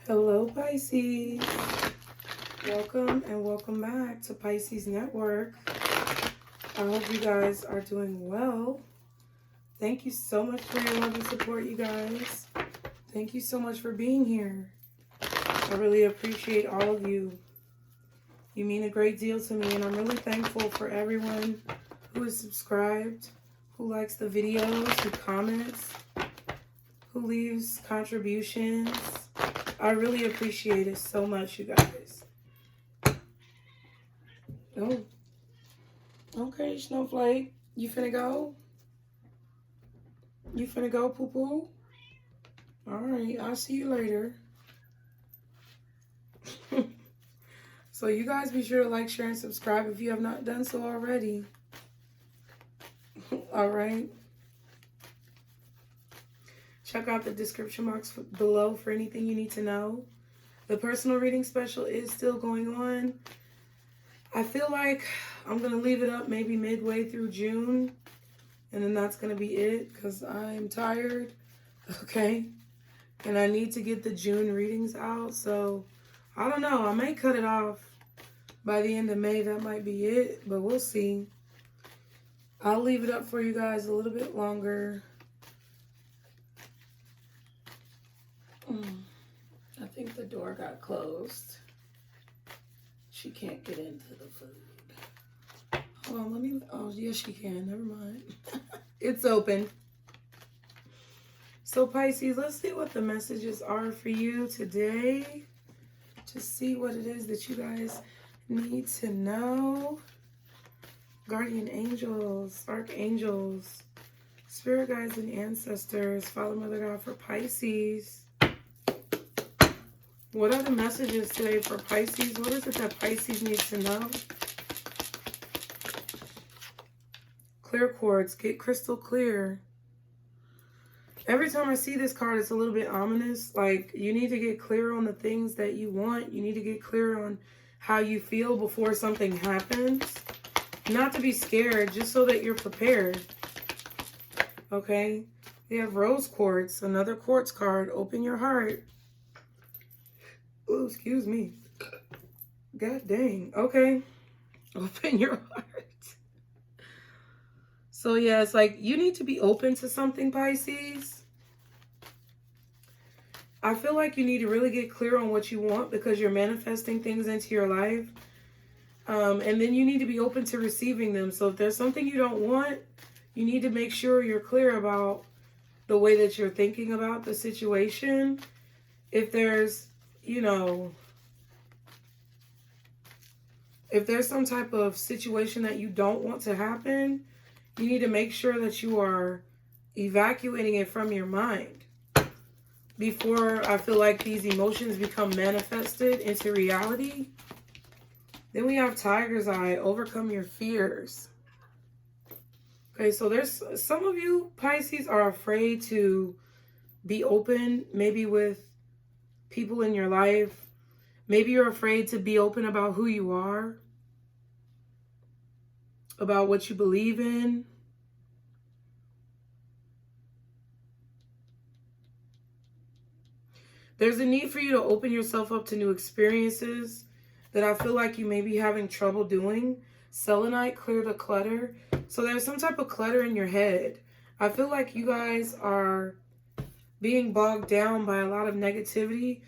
Hello, Pisces. Welcome and welcome back to Pisces Network. I hope you guys are doing well. Thank you so much for your love and support, you guys. Thank you so much for being here. I really appreciate all of you. You mean a great deal to me, and I'm really thankful for everyone who is subscribed, who likes the videos, who comments, who leaves contributions. I really appreciate it so much, you guys. Oh, okay, Snowflake. You finna go? You finna go, poo-poo? All right, I'll see you later. So you guys be sure to like, share, and subscribe if you have not done so already. All right. Check out the description box below for anything you need to know. The personal reading special is still going on. I feel like I'm going to leave it up maybe midway through June. And then that's going to be it because I'm tired. Okay. And I need to get the June readings out. So I don't know. I may cut it off by the end of May. That might be it. But we'll see. I'll leave it up for you guys a little bit longer. I think the door got closed. She can't get into the food. Hold on, let me, oh, yes she can, never mind. It's open. So Pisces, let's see what the messages are for you today. To see what it is that you guys need to know. Guardian angels, archangels, spirit guides and ancestors, Father, Mother, God for Pisces. What are the messages today for Pisces? What is it that Pisces needs to know? Clear quartz, get crystal clear. Every time I see this card, it's a little bit ominous. Like, you need to get clear on the things that you want. You need to get clear on how you feel before something happens. Not to be scared, just so that you're prepared. Okay? We have rose quartz, another quartz card. Open your heart. Oh, excuse me. God dang. Okay. Open your heart. So, yeah, it's like you need to be open to something, Pisces. I feel like you need to really get clear on what you want because you're manifesting things into your life. And then you need to be open to receiving them. So if there's something you don't want, you need to make sure you're clear about the way that you're thinking about the situation. If there's, you know, if there's some type of situation that you don't want to happen, you need to make sure that you are evacuating it from your mind before I feel like these emotions become manifested into reality. Then we have Tiger's Eye, overcome your fears. Okay, so there's some of you, Pisces, are afraid to be open, maybe with people in your life. Maybe you're afraid to be open about who you are, about what you believe in. There's a need for you to open yourself up to new experiences that I feel like you may be having trouble doing. Selenite, clear the clutter. So there's some type of clutter in your head. I feel like you guys are being bogged down by a lot of negativity.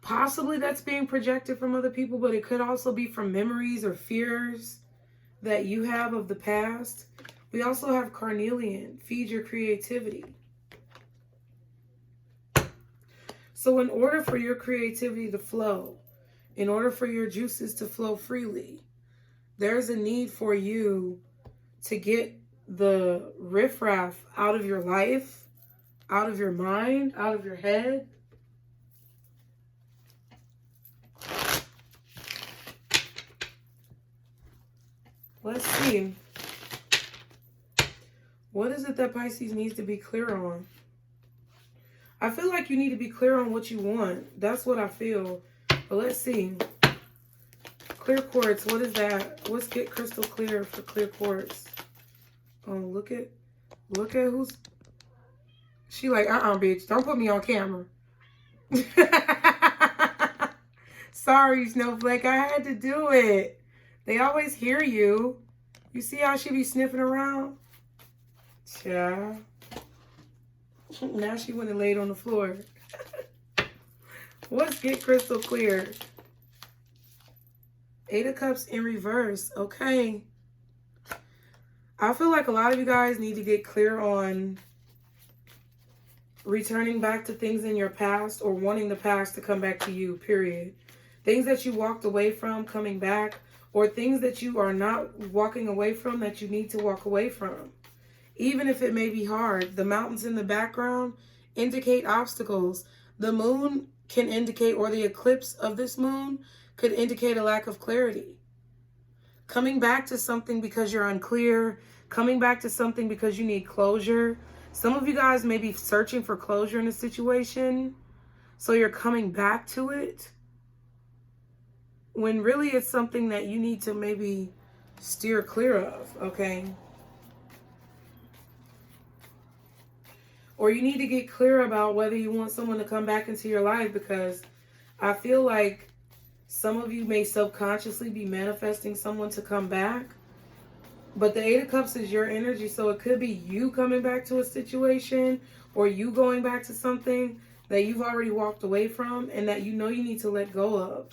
Possibly that's being projected from other people, but it could also be from memories or fears that you have of the past. We also have Carnelian, feed your creativity. So in order for your creativity to flow, in order for your juices to flow freely, there's a need for you to get the riffraff out of your life, out of your mind, out of your head. Let's see. What is it that Pisces needs to be clear on? I feel like you need to be clear on what you want. That's what I feel. But let's see. Clear quartz, what is that? Let's get crystal clear for clear quartz. Oh, look at who's... She like, bitch, don't put me on camera. Sorry, Snowflake. I had to do it. They always hear you. You see how she be sniffing around? Yeah. Now she went and laid on the floor. Let's get crystal clear. 8 of Cups in reverse. Okay. I feel like a lot of you guys need to get clear on returning back to things in your past or wanting the past to come back to you, period. Things that you walked away from coming back, or things that you are not walking away from that you need to walk away from. Even if it may be hard. The mountains in the background indicate obstacles. The moon can indicate, or the eclipse of this moon could indicate a lack of clarity. Coming back to something because you're unclear, coming back to something because you need closure. Some of you guys may be searching for closure in a situation, so you're coming back to it, when really it's something that you need to maybe steer clear of, okay? Or you need to get clear about whether you want someone to come back into your life, because I feel like some of you may subconsciously be manifesting someone to come back. But the 8 of Cups is your energy, so it could be you coming back to a situation or you going back to something that you've already walked away from and that you know you need to let go of.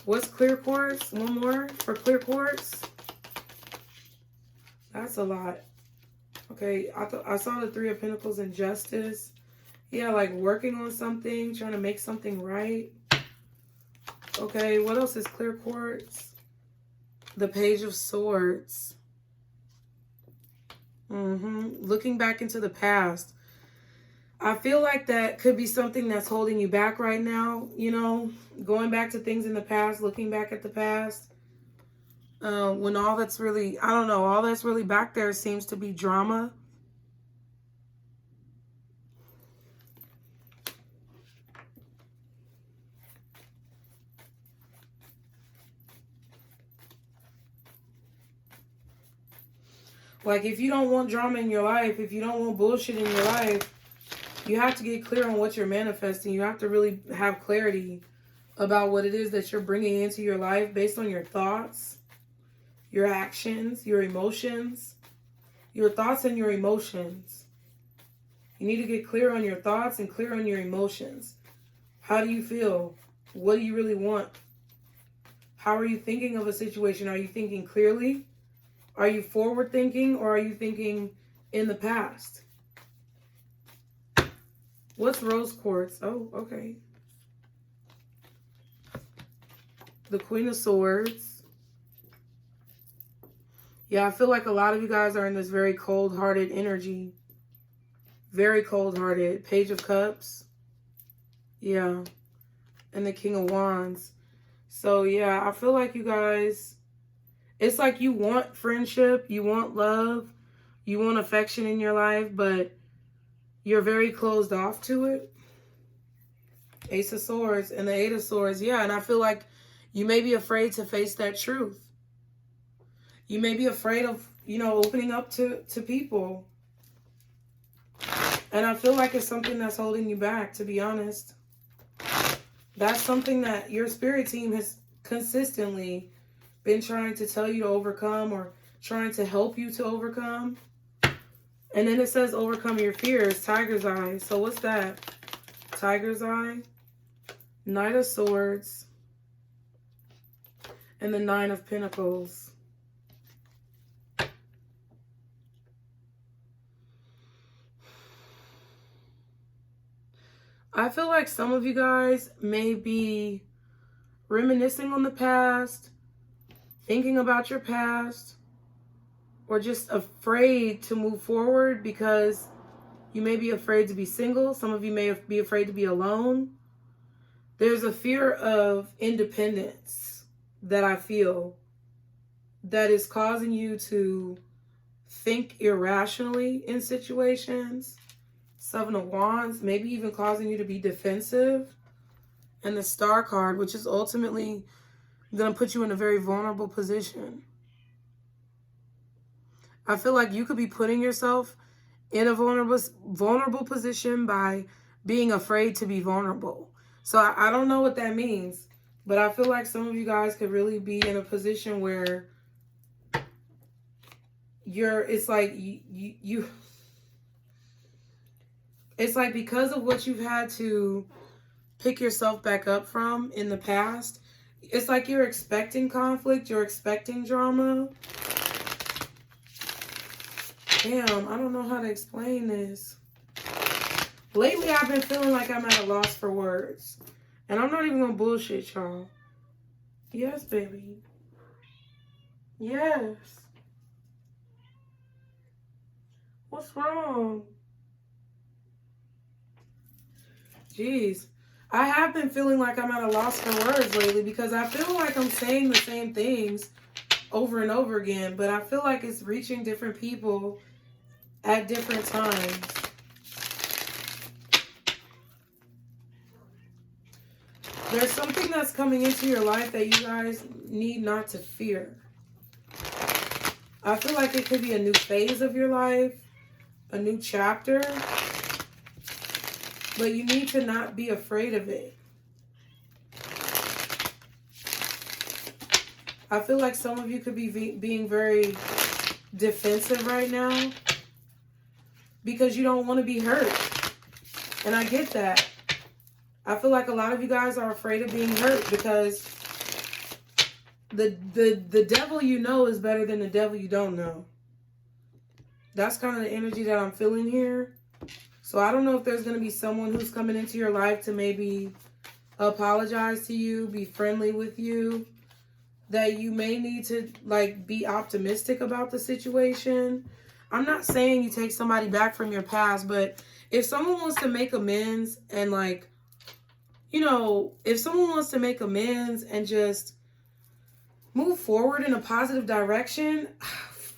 What's clear quartz? One more for clear quartz. That's a lot. Okay, I saw the 3 of Pentacles and Justice. Yeah, like working on something, trying to make something right. Okay, what else is clear quartz? The Page of Swords. Looking back into the past. I feel like that could be something that's holding you back right now. You know, going back to things in the past, looking back at the past. When all that's really, I don't know, all that's really back there seems to be drama. Like, if you don't want drama in your life, if you don't want bullshit in your life, you have to get clear on what you're manifesting. You have to really have clarity about what it is that you're bringing into your life based on your thoughts, your actions, your emotions, your thoughts and your emotions. You need to get clear on your thoughts and clear on your emotions. How do you feel? What do you really want? How are you thinking of a situation? Are you thinking clearly? Are you forward thinking, or are you thinking in the past? What's rose quartz? Oh, okay. The Queen of Swords. Yeah, I feel like a lot of you guys are in this very cold-hearted energy. Very cold-hearted. Page of Cups. Yeah. And the King of Wands. So, yeah, I feel like you guys, it's like you want friendship, you want love, you want affection in your life, but you're very closed off to it. Ace of Swords and the 8 of Swords. Yeah, and I feel like you may be afraid to face that truth. You may be afraid of, you know, opening up to people. And I feel like it's something that's holding you back, to be honest. That's something that your spirit team has consistently been trying to tell you to overcome, or trying to help you to overcome. And then it says overcome your fears, Tiger's Eye. So what's that? Tiger's Eye, Knight of Swords, and the 9 of Pentacles. I feel like some of you guys may be reminiscing on the past, thinking about your past, or just afraid to move forward because you may be afraid to be single. Some of you may be afraid to be alone. There's a fear of independence that I feel that is causing you to think irrationally in situations. 7 of Wands, maybe even causing you to be defensive. And the Star card, which is ultimately going to put you in a very vulnerable position. I feel like you could be putting yourself in a vulnerable position by being afraid to be vulnerable. So I don't know what that means, but I feel like some of you guys could really be in a position where it's like it's like because of what you've had to pick yourself back up from in the past, it's like you're expecting conflict, you're expecting drama. Damn, I don't know how to explain this. Lately, I've been feeling like I'm at a loss for words. And I'm not even gonna bullshit y'all. Yes, baby. Yes. What's wrong? Jeez. I have been feeling like I'm at a loss for words lately because I feel like I'm saying the same things over and over again, but I feel like it's reaching different people at different times. There's something that's coming into your life that you guys need not to fear. I feel like it could be a new phase of your life, a new chapter, but you need to not be afraid of it. I feel like some of you could be being very defensive right now because you don't want to be hurt. And I get that. I feel like a lot of you guys are afraid of being hurt because the devil you know is better than the devil you don't know. That's kind of the energy that I'm feeling here. So I don't know if there's going to be someone who's coming into your life to maybe apologize to you, be friendly with you, that you may need to like be optimistic about the situation. I'm not saying you take somebody back from your past, but if someone wants to make amends and like, you know, if someone wants to make amends and just move forward in a positive direction,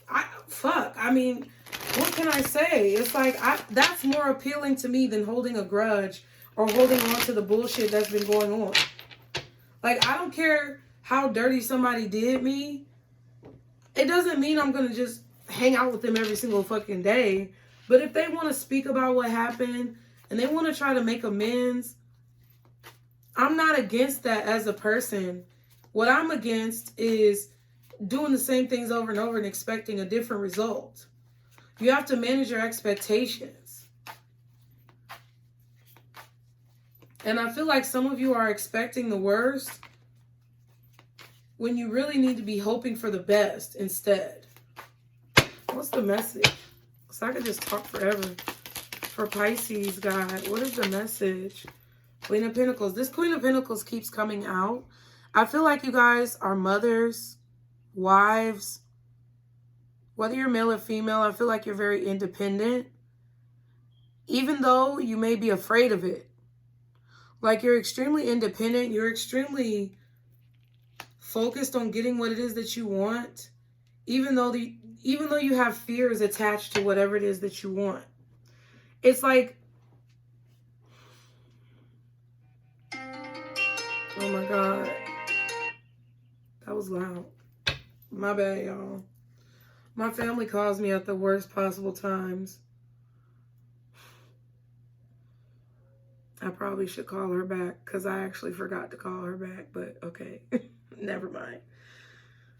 I mean, what can I say? It's like, that's more appealing to me than holding a grudge or holding on to the bullshit that's been going on. Like, I don't care how dirty somebody did me. It doesn't mean I'm going to just hang out with them every single fucking day. But if they want to speak about what happened and they want to try to make amends, I'm not against that as a person. What I'm against is doing the same things over and over and expecting a different result. You have to manage your expectations. And I feel like some of you are expecting the worst when you really need to be hoping for the best instead. What's the message? Because I could just talk forever. For Pisces, God, what is the message? Queen of Pentacles. This Queen of Pentacles keeps coming out. I feel like you guys are mothers, wives. Whether you're male or female, I feel like you're very independent. Even though you may be afraid of it. Like you're extremely independent. You're extremely focused on getting what it is that you want. Even though you have fears attached to whatever it is that you want. It's like, oh my God. That was loud. My bad, y'all. My family calls me at the worst possible times. I probably should call her back because I actually forgot to call her back, but okay. Never mind.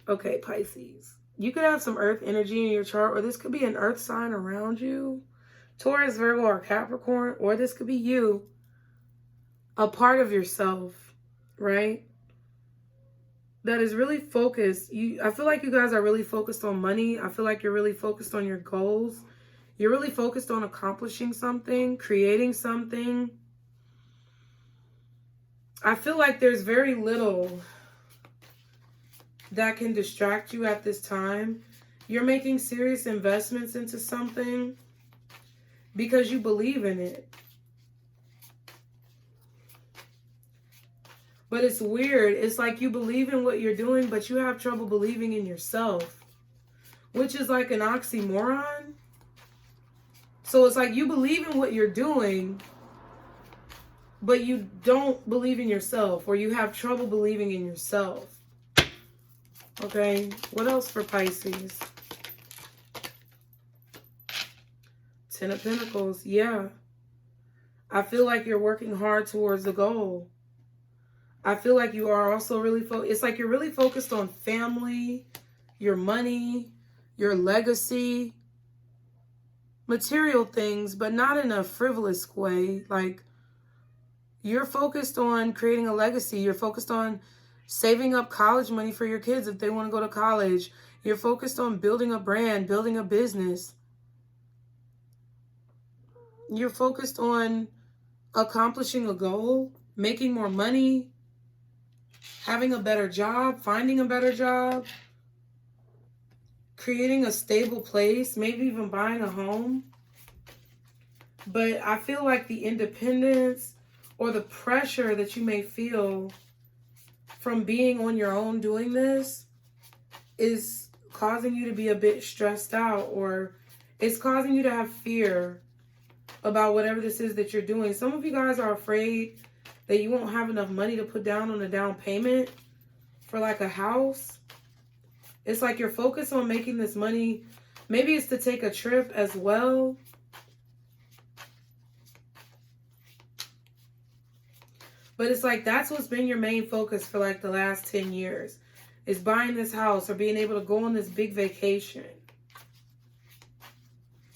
Okay, Pisces. You could have some earth energy in your chart, or this could be an earth sign around you. Taurus, Virgo, or Capricorn, or this could be you. A part of yourself, right? That is really focused. I feel like you guys are really focused on money. I feel like you're really focused on your goals. You're really focused on accomplishing something, creating something. I feel like there's very little that can distract you at this time. You're making serious investments into something because you believe in it. But it's weird. It's like you believe in what you're doing, but you have trouble believing in yourself, which is like an oxymoron. So it's like you believe in what you're doing, but you don't believe in yourself, or you have trouble believing in yourself. Okay, what else for Pisces? Ten of Pentacles, yeah. I feel like you're working hard towards the goal. I feel like you are also really it's like you're really focused on family, your money, your legacy, material things, but not in a frivolous way. Like, you're focused on creating a legacy. You're focused on saving up college money for your kids if they want to go to college. You're focused on building a brand, building a business. You're focused on accomplishing a goal, making more money, having a better job, finding a better job, creating a stable place, maybe even buying a home. But I feel like the independence or the pressure that you may feel from being on your own doing this is causing you to be a bit stressed out, or it's causing you to have fear about whatever this is that you're doing. Some of you guys are afraid that you won't have enough money to put down on a down payment for like a house. It's like you're focused on making this money. Maybe it's to take a trip as well. But it's like that's what's been your main focus for like the last 10 years. Is buying this house or being able to go on this big vacation.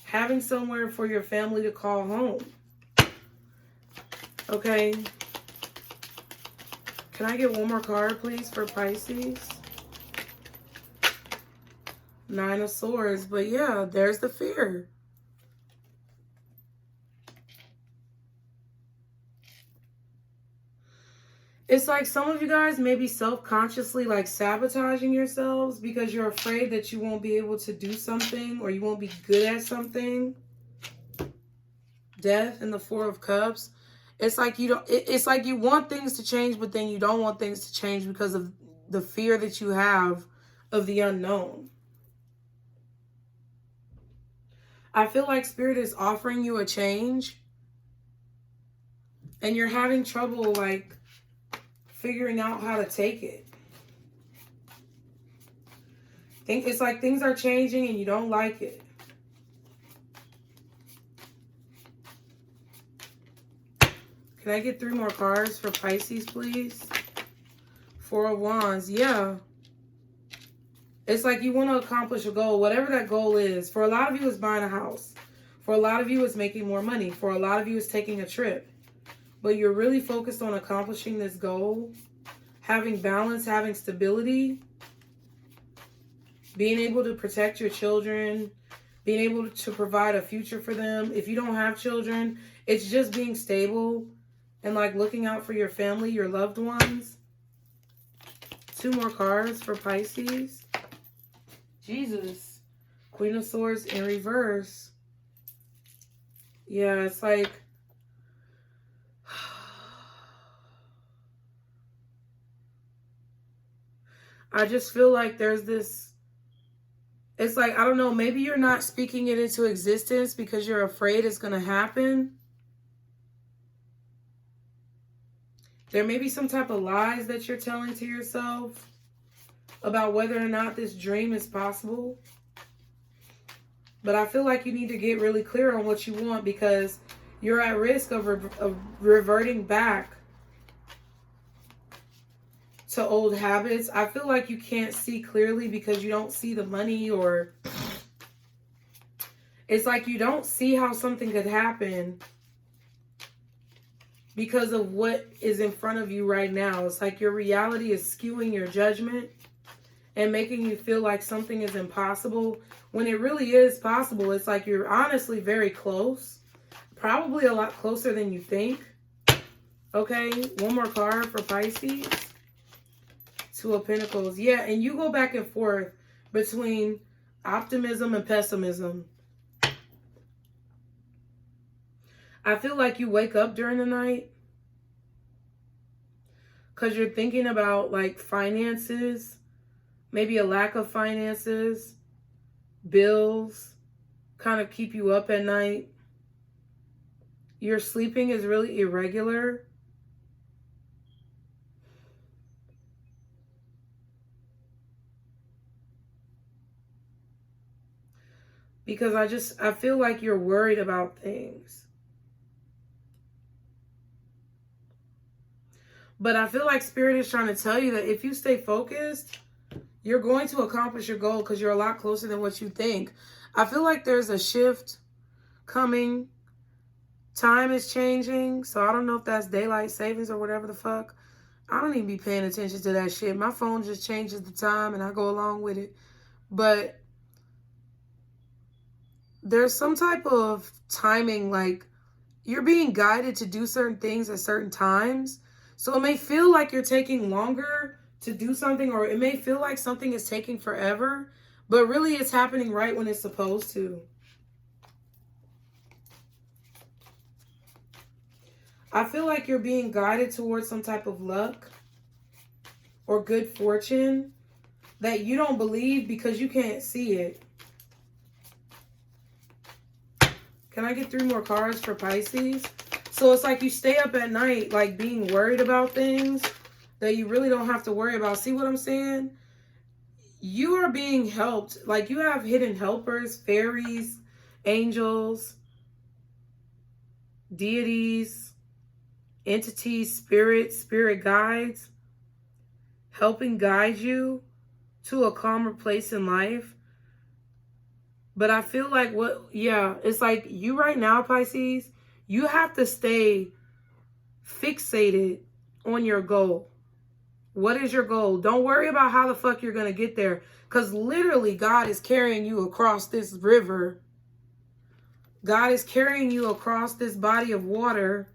Having somewhere for your family to call home. Okay. Can I get one more card, please, for Pisces? 9 of Swords. But yeah, there's the fear. It's like some of you guys may be self-consciously like sabotaging yourselves because you're afraid that you won't be able to do something or you won't be good at something. Death and the 4 of Cups. It's like you don't. It's like you want things to change, but then you don't want things to change because of the fear that you have of the unknown. I feel like Spirit is offering you a change, and you're having trouble like figuring out how to take it. It's like things are changing and you don't like it. Can I get 3 more cards for Pisces, please? 4 of Wands. Yeah. It's like you want to accomplish a goal, whatever that goal is. For a lot of you, it's buying a house. For a lot of you, it's making more money. For a lot of you, it's taking a trip. But you're really focused on accomplishing this goal, having balance, having stability, being able to protect your children, being able to provide a future for them. If you don't have children, it's just being stable and like looking out for your family, your loved ones. 2 more cards for Pisces. Jesus. Queen of Swords in reverse. Yeah, it's like I just feel like there's this, it's like, I don't know, maybe you're not speaking it into existence because you're afraid it's going to happen. There may be some type of lies that you're telling to yourself about whether or not this dream is possible. But I feel like you need to get really clear on what you want because you're at risk of reverting back to old habits. I feel like you can't see clearly because you don't see the money, or it's like you don't see how something could happen because of what is in front of you right now. It's like your reality is skewing your judgment and making you feel like something is impossible when it really is possible. It's like you're honestly very close, probably a lot closer than you think. Okay, 1 more card for Pisces. 2 of Pentacles. Yeah, and you go back and forth between optimism and pessimism. I feel like you wake up during the night because you're thinking about like finances, maybe a lack of finances, bills, kind of keep you up at night. Your sleeping is really irregular. Because I feel like you're worried about things. But I feel like Spirit is trying to tell you that if you stay focused, you're going to accomplish your goal because you're a lot closer than what you think. I feel like there's a shift coming. Time is changing. So I don't know if that's daylight savings or whatever the fuck. I don't even be paying attention to that shit. My phone just changes the time and I go along with it. But there's some type of timing, like you're being guided to do certain things at certain times. So it may feel like you're taking longer to do something, or it may feel like something is taking forever, but really it's happening right when it's supposed to. I feel like you're being guided towards some type of luck or good fortune that you don't believe because you can't see it. Can I get 3 more cards for Pisces? So it's like you stay up at night, like being worried about things that you really don't have to worry about. See what I'm saying? You are being helped. Like you have hidden helpers, fairies, angels, deities, entities, spirit guides, helping guide you to a calmer place in life. But I feel like it's like you right now, Pisces, you have to stay fixated on your goal. What is your goal? Don't worry about how the fuck you're going to get there. Because literally God is carrying you across this river. God is carrying you across this body of water.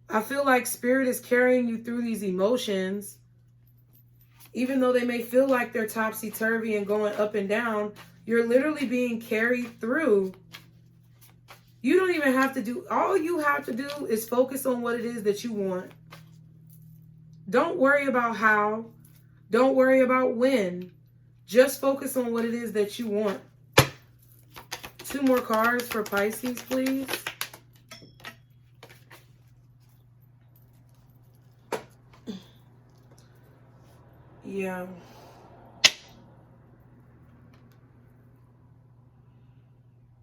I feel like Spirit is carrying you through these emotions. Even though they may feel like they're topsy-turvy and going up and down, you're literally being carried through. You don't even have to do, all you have to do is focus on what it is that you want. Don't worry about how. Don't worry about when. Just focus on what it is that you want. 2 more cards for Pisces, please. Yeah.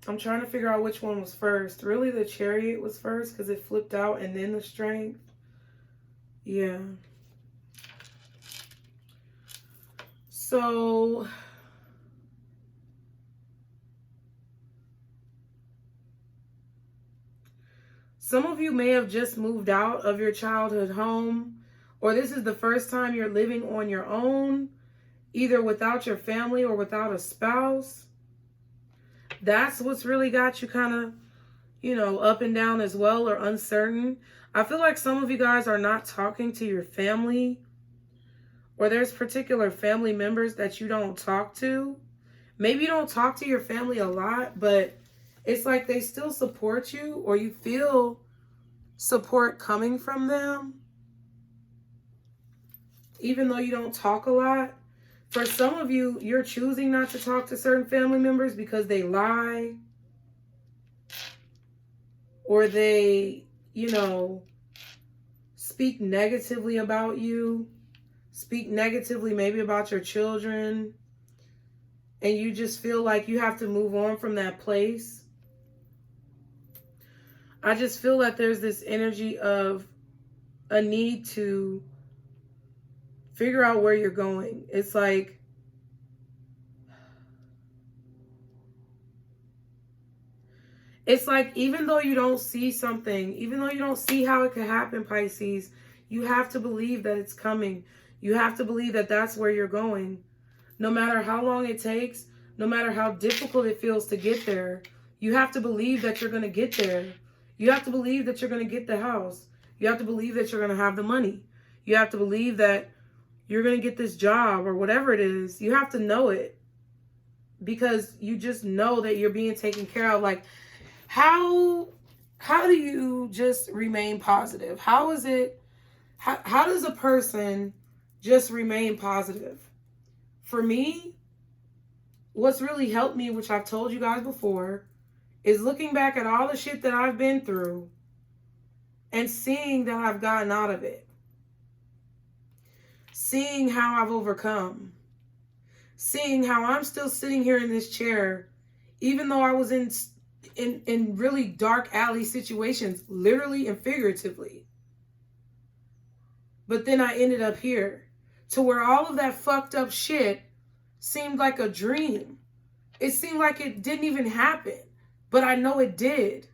I'm trying to figure out which one was first. Really, the Chariot was first because it flipped out, and then the Strength. Yeah. So some of you may have just moved out of your childhood home, or this is the first time you're living on your own, either without your family or without a spouse. That's what's really got you kind of, up and down as well, or uncertain. I feel like some of you guys are not talking to your family, or there's particular family members that you don't talk to. Maybe you don't talk to your family a lot, but it's like they still support you, or you feel support coming from them, even though you don't talk a lot. For some of you, you're choosing not to talk to certain family members because they lie, or they, speak negatively about you, speak negatively maybe about your children, and you just feel like you have to move on from that place. I just feel that there's this energy of a need to figure out where you're going. It's like even though you don't see something, even though you don't see how it could happen, Pisces, you have to believe that it's coming. You have to believe that that's where you're going. No matter how long it takes, no matter how difficult it feels to get there, you have to believe that you're going to get there. You have to believe that you're going to get the house. You have to believe that you're going to have the money. You have to believe that you're going to get this job or whatever it is. You have to know it because you just know that you're being taken care of. Like, how do you just remain positive? How does a person just remain positive? For me, what's really helped me, which I've told you guys before, is looking back at all the shit that I've been through and seeing that I've gotten out of it. Seeing how I've overcome. Seeing how I'm still sitting here in this chair, even though I was in really dark alley situations, literally and figuratively. But then I ended up here, to where all of that fucked up shit seemed like a dream. It seemed like it didn't even happen, but I know it did.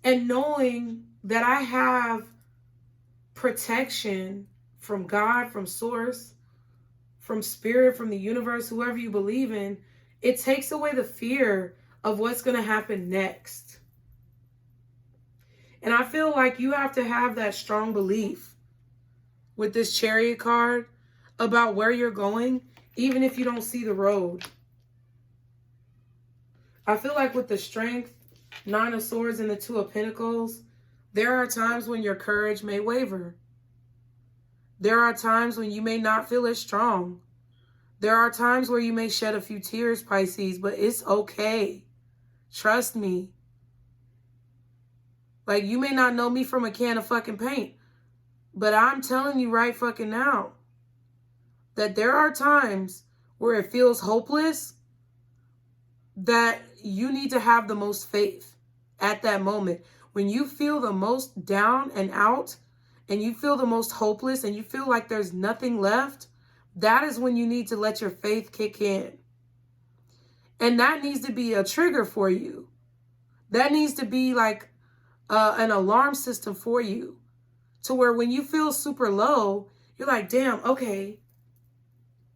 And knowing that I have protection from God, from source, from spirit, from the universe, whoever you believe in, it takes away the fear of what's going to happen next. And I feel like you have to have that strong belief with this Chariot card about where you're going, even if you don't see the road. I feel like with the Strength, Nine of Swords, and the Two of Pentacles, there are times when your courage may waver. There are times when you may not feel as strong. There are times where you may shed a few tears, Pisces, but it's okay. Trust me. Like, you may not know me from a can of fucking paint, but I'm telling you right fucking now that there are times where it feels hopeless, that you need to have the most faith at that moment. When you feel the most down and out, and you feel the most hopeless, and you feel like there's nothing left, that is when you need to let your faith kick in. And that needs to be a trigger for you. That needs to be like an alarm system for you, to where when you feel super low, you're like, damn, okay.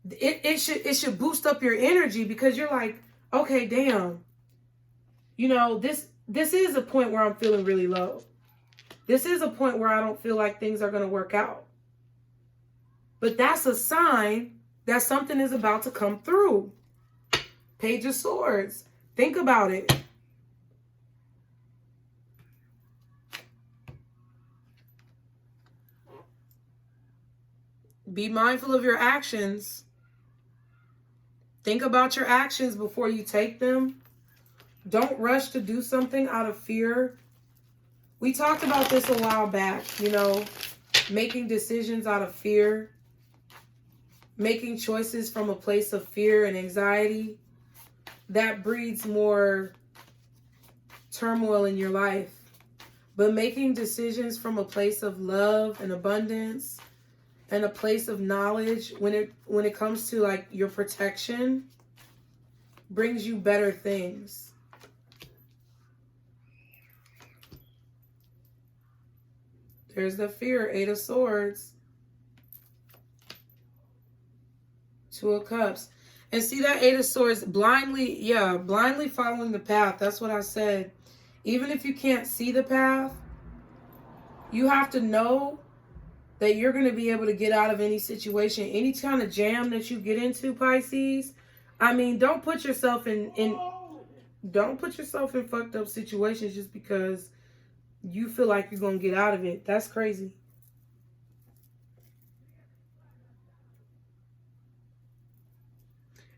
It should boost up your energy, because you're like, okay, damn. You know, this is a point where I'm feeling really low. This is a point where I don't feel like things are going to work out. But that's a sign that something is about to come through. Page of Swords. Think about it. Be mindful of your actions. Think about your actions before you take them. Don't rush to do something out of fear. We talked about this a while back, you know, making decisions out of fear, making choices from a place of fear and anxiety. That breeds more turmoil in your life. But making decisions from a place of love and abundance, and a place of knowledge, when it comes to like your protection, brings you better things. There's the fear, Eight of Swords, Two of Cups. And see that Eight of Swords, blindly following the path. That's what I said. Even if you can't see the path, you have to know that you're going to be able to get out of any situation, any kind of jam that you get into, Pisces. I mean, don't put yourself in fucked up situations just because you feel like you're going to get out of it. That's crazy.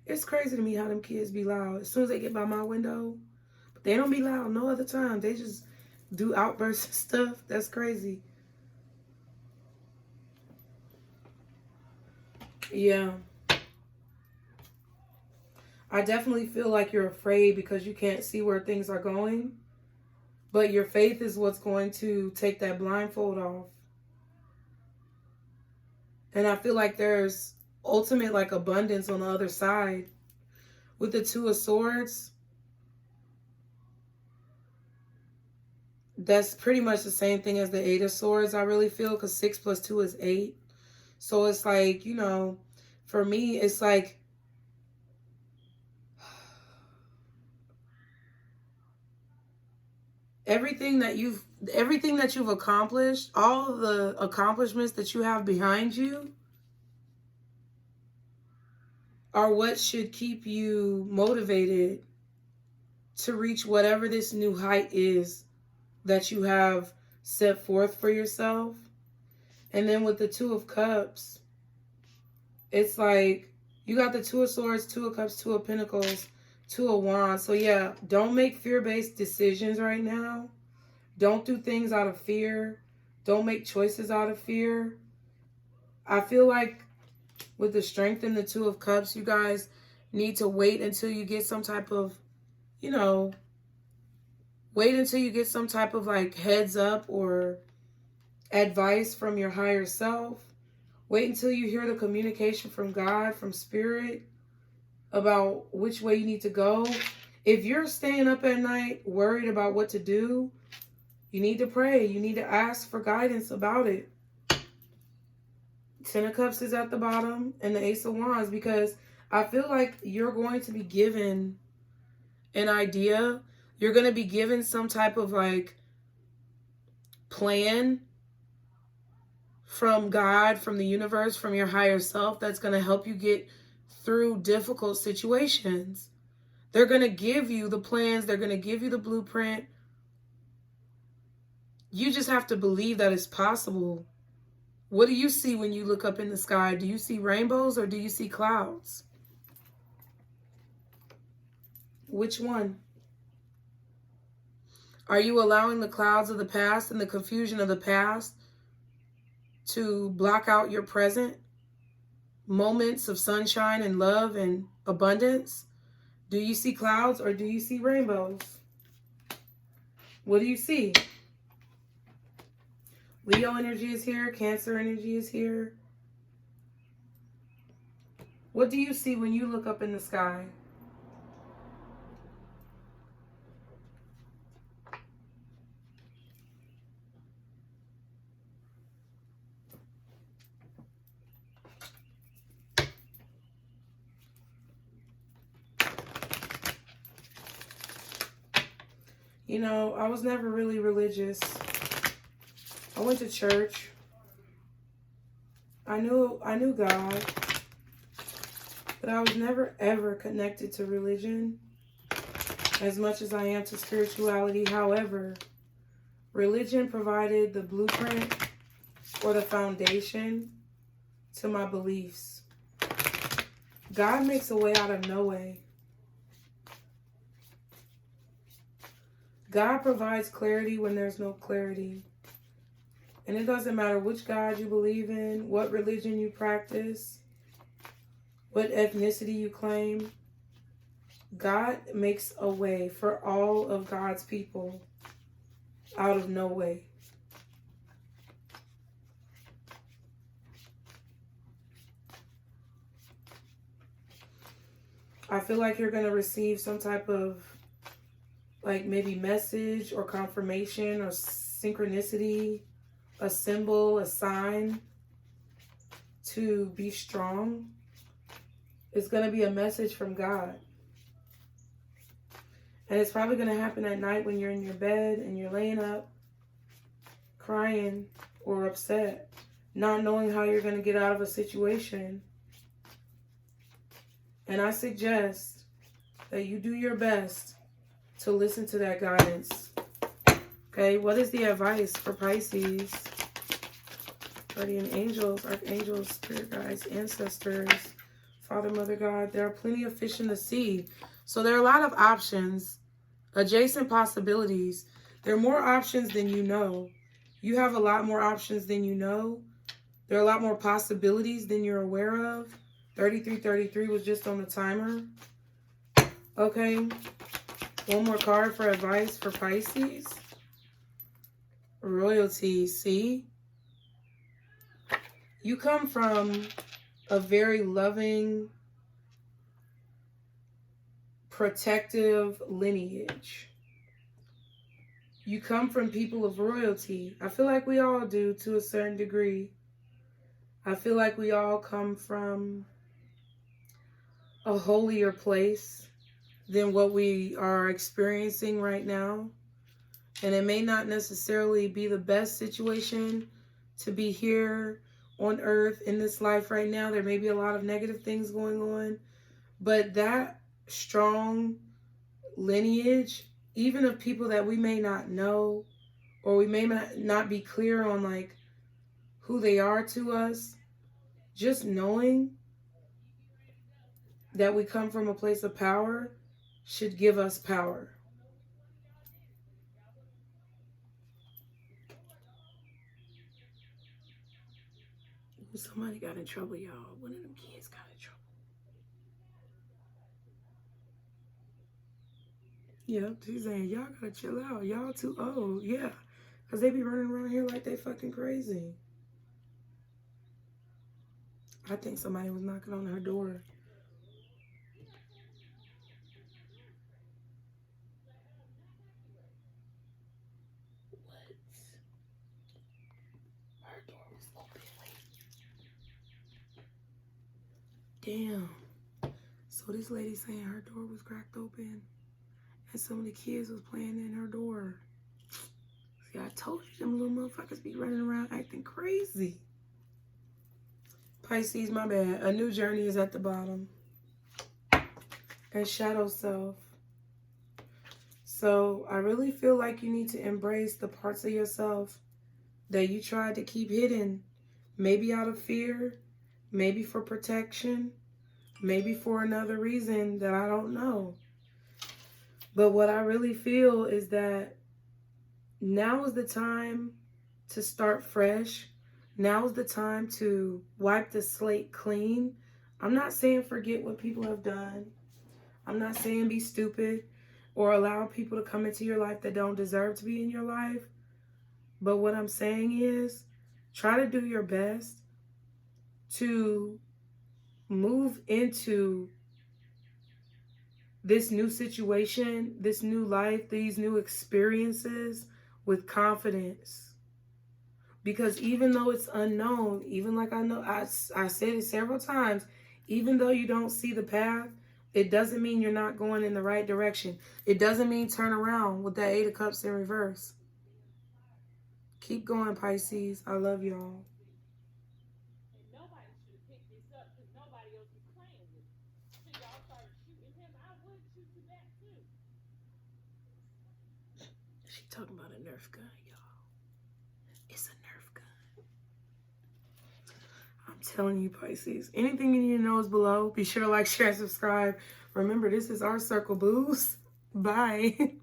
It's crazy to me how them kids be loud as soon as they get by my window. But they don't be loud no other time. They just do outbursts and stuff. That's crazy. Yeah. I definitely feel like you're afraid because you can't see where things are going. But your faith is what's going to take that blindfold off. And I feel like there's ultimate like abundance on the other side. With the Two of Swords, that's pretty much the same thing as the Eight of Swords, I really feel, because 6 plus 2 is 8. So it's like, you know, for me, it's like everything that you've accomplished, all of the accomplishments that you have behind you are what should keep you motivated to reach whatever this new height is that you have set forth for yourself. And then with the Two of Cups, it's like you got the Two of Swords, Two of Cups, Two of Pentacles, Two of Wands. So yeah, don't make fear-based decisions right now. Don't do things out of fear. Don't make choices out of fear. I feel like with the Strength and the Two of Cups, you guys need to wait until you get some type of, you know, wait until you get some type of like heads up or advice from your higher self. Wait until you hear the communication from God, from Spirit, about which way you need to go. If you're staying up at night worried about what to do, you need to pray. You need to ask for guidance about it. Ten of Cups is at the bottom and the Ace of Wands, because I feel like you're going to be given an idea. You're going to be given some type of like plan from God, from the universe, from your higher self that's going to help you get through difficult situations. They're going to give you the plans. They're going to give you the blueprint. You just have to believe that it's possible. What do you see when you look up in the sky? Do you see rainbows or do you see clouds? Which one? Are you allowing the clouds of the past and the confusion of the past to block out your present moments of sunshine and love and abundance? Do you see clouds or do you see rainbows? What do you see? Leo energy is here. Cancer energy is here. What do you see when you look up in the sky? You know, I was never really religious. I went to church. I knew God, but I was never ever connected to religion as much as I am to spirituality. However, religion provided the blueprint or the foundation to my beliefs. God makes a way out of no way. God provides clarity when there's no clarity. And it doesn't matter which God you believe in, what religion you practice, what ethnicity you claim. God makes a way for all of God's people out of no way. I feel like you're going to receive some type of like maybe message or confirmation or synchronicity, a symbol, a sign to be strong. It's going to be a message from God. And it's probably going to happen at night when you're in your bed and you're laying up crying or upset, not knowing how you're going to get out of a situation. And I suggest that you do your best to listen to that guidance. Okay, what is the advice for Pisces? Guardian angels, archangels, spirit guides, ancestors, Father, Mother, God. There are plenty of fish in the sea. So there are a lot of options, adjacent possibilities. There are more options than you know. You have a lot more options than you know. There are a lot more possibilities than you're aware of. 3333 was just on the timer. Okay. One more card for advice for Pisces. Royalty. See? You come from a very loving, protective lineage. You come from people of royalty. I feel like we all do to a certain degree. I feel like we all come from a holier place than what we are experiencing right now. And it may not necessarily be the best situation to be here on earth in this life right now. There may be a lot of negative things going on. But that strong lineage, even of people that we may not know, or we may not be clear on like who they are to us, just knowing that we come from a place of power should give us power. Somebody got in trouble, y'all. One of them kids got in trouble. Yeah, she's saying, y'all gotta chill out. Y'all too old. Yeah, Because they be running around here like they fucking crazy. I think somebody was knocking on her door. Her door was open. Damn. So this lady saying her door was cracked open and some of the kids was playing in her door. See, I told you them little motherfuckers be running around acting crazy. Pisces, my bad. A new journey is at the bottom. And shadow self. So I really feel like you need to embrace the parts of yourself that you tried to keep hidden. Maybe out of fear, maybe for protection, maybe for another reason that I don't know. But what I really feel is that now is the time to start fresh. Now is the time to wipe the slate clean. I'm not saying forget what people have done. I'm not saying be stupid or allow people to come into your life that don't deserve to be in your life. But what I'm saying is try to do your best to move into this new situation, this new life, these new experiences with confidence. Because even though it's unknown, even like I said it several times, even though you don't see the path, it doesn't mean you're not going in the right direction. It doesn't mean turn around with that 8 of Cups in reverse. Keep going, Pisces. I love y'all. She talking about a Nerf gun, y'all. It's a Nerf gun. I'm telling you, Pisces. Anything you need to know is below. Be sure to like, share, subscribe. Remember, this is our circle, booze. Bye.